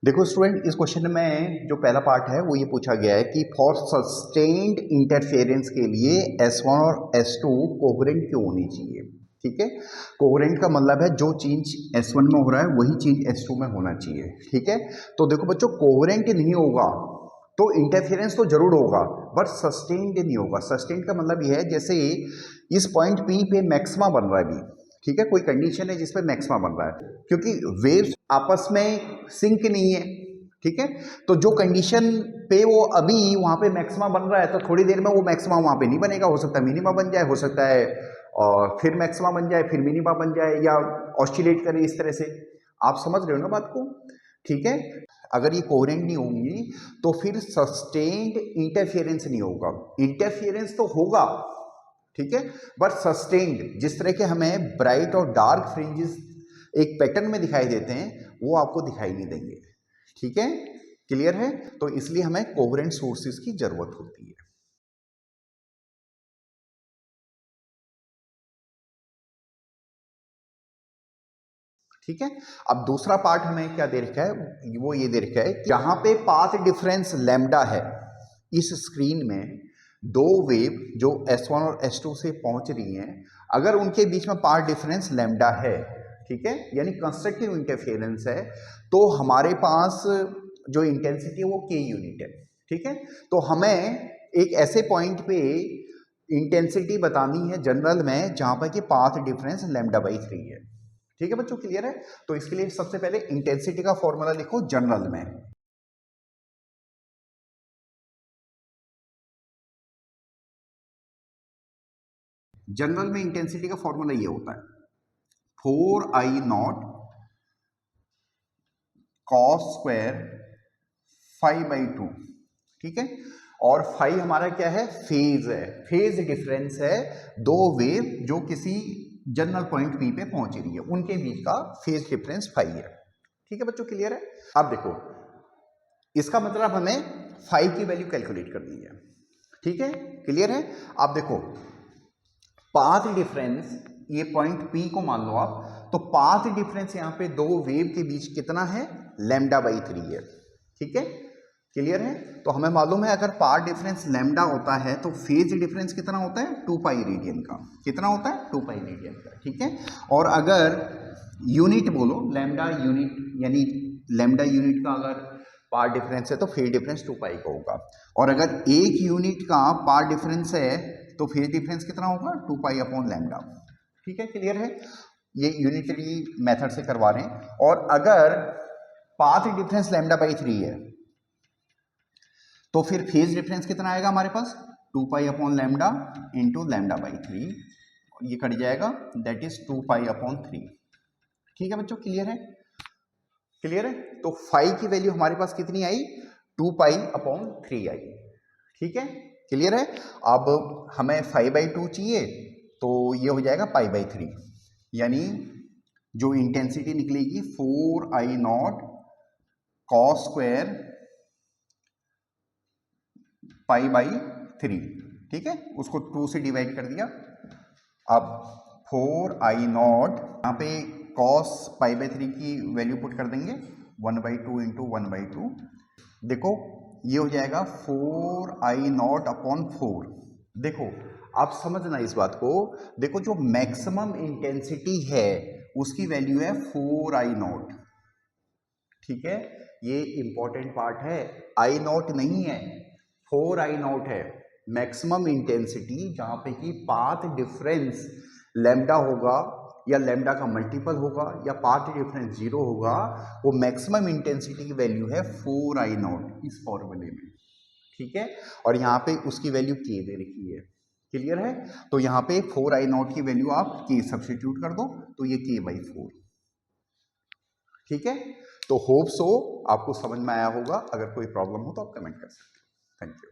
देखो स्टूडेंट, इस क्वेश्चन में जो पहला पार्ट है वो ये पूछा गया है कि फॉर सस्टेन्ड इंटरफेरेंस के लिए S1 और S2 कोहेरेंट क्यों होनी चाहिए। ठीक है, कोहेरेंट का मतलब है जो चेंज S1 में हो रहा है वही चेंज S2 में होना चाहिए। ठीक है, तो देखो बच्चों, कोहेरेंट नहीं होगा तो इंटरफेरेंस तो जरूर होगा बट सस्टेन्ड नहीं होगा। सस्टेन्ड का मतलब यह है जैसे इस पॉइंट P पे मैक्सिमा बन रहा है अभी, ठीक है, कोई कंडीशन है जिसपे मैक्सिमा बन रहा है, क्योंकि वेव्स आपस में सिंक नहीं है। ठीक है, तो जो कंडीशन पे वो अभी वहां पे मैक्सिमा बन रहा है तो थोड़ी देर में वो मैक्सिमा वहां पे नहीं बनेगा, हो सकता है मिनिमा बन जाए, हो सकता है और फिर मैक्सिमा बन जाए, फिर मिनिमा बन जाए, या ऑस्किलेट करे इस तरह से। आप समझ रहे हो ना बात को। ठीक है, अगर ये कोहेरेंट नहीं होंगी तो फिर सस्टेन्ड इंटरफेरेंस नहीं होगा। इंटरफेरेंस तो होगा, ठीक है, बट सस्टेन्ड जिस तरह के हमें ब्राइट और डार्क फ्रिंजेस एक पैटर्न में दिखाई देते हैं वो आपको दिखाई नहीं देंगे। ठीक है, क्लियर है। तो इसलिए हमें कोहेरेंट सोर्सेज की जरूरत होती है। ठीक है, अब दूसरा पार्ट हमें क्या दे रखा है, वो ये दे रखा है कि यहाँ पे पाथ डिफरेंस लैम्डा है। इस स्क्रीन में दो वेव जो S1 और S2 से पहुंच रही हैं, अगर उनके बीच में पाथ डिफरेंस लैम्डा है, ठीक है, यानी कंस्ट्रक्टिव इंटरफेरेंस है, तो हमारे पास जो इंटेंसिटी है वो K यूनिट है। ठीक है, तो हमें एक ऐसे पॉइंट पे इंटेंसिटी बतानी है जनरल में जहां पर कि पाथ डिफरेंस λ/3 है। ठीक है बच्चों, क्लियर है। तो इसके लिए सबसे पहले इंटेंसिटी का फॉर्मूला लिखो जनरल में। जनरल में इंटेंसिटी का फॉर्मूला ये होता है 4I0 cos स्क्वायर 5/2। ठीक है, और फाई हमारा क्या है, फेज है, फेज डिफरेंस है दो वेव जो किसी जनरल पॉइंट P पे पहुंच रही है, उनके बीच का फेज डिफरेंस फाई है। ठीक है बच्चों, क्लियर है। अब देखो, इसका मतलब हमें फाई की वैल्यू कैलकुलेट करनी है। ठीक है, क्लियर है। आप देखो, पाथ डिफरेंस, ये पॉइंट P को मान लो आप, तो पाथ डिफरेंस यहां पे दो वेव के बीच कितना है, λ/3 है। ठीक है, क्लियर है। तो हमें मालूम है अगर पाथ डिफरेंस लैम्डा होता है तो फेज डिफरेंस कितना होता है, 2π रेडियन का। कितना होता है, 2π रेडियन का। ठीक है, और अगर यूनिट बोलो लैम्डा यूनिट, यानी लैम्डा यूनिट का अगर पाथ डिफरेंस है तो फेज डिफरेंस 2π का होगा, और अगर एक यूनिट का पाथ डिफरेंस है तो फेज डिफरेंस कितना होगा, 2π/λ। ठीक है, क्लियर है। ये यूनिटरी मेथड से करवा रहे हैं। और अगर पाथ डिफरेंस λ/3 है तो फिर फेज डिफरेंस कितना आएगा हमारे पास, 2π/λ इंटू λ/3, ये कट जाएगा, दैट इज 2π/3। ठीक है बच्चों, क्लियर है। क्लियर है, तो फाई की वैल्यू हमारे पास कितनी आई, 2π/3 आई। ठीक है, क्लियर है। अब हमें 5/2 चाहिए तो ये हो जाएगा π/3, यानी जो इंटेंसिटी निकलेगी 4I0 cos स्क्वायर π/3। ठीक है, उसको 2 से डिवाइड कर दिया। अब 4I0 यहाँ पे cos π/3 की वैल्यू पुट कर देंगे, 1/2 इंटू 1/2। देखो ये हो जाएगा 4I0/4। देखो आप समझना इस बात को, देखो जो मैक्सिमम इंटेंसिटी है उसकी वैल्यू है 4I0। ठीक है, ये इंपॉर्टेंट पार्ट है, I0 नहीं है, 4I0 है। मैक्सिमम इंटेंसिटी जहां पे कि पाथ डिफरेंस लैम्डा होगा या लैम्डा का मल्टीपल होगा या पाथ डिफरेंस 0 होगा, वो मैक्सिमम इंटेंसिटी की वैल्यू है 4I0 इस फॉर्मूले में। ठीक है, और यहाँ पे उसकी वैल्यू K दे रखी है। क्लियर है, तो यहाँ पे 4I0 की वैल्यू आप K सब्स्टिट्यूट कर दो तो ये K/4। ठीक है, तो होप सो आपको समझ में आया होगा। अगर कोई प्रॉब्लम हो तो आप कमेंट कर सकते हो। Thank you.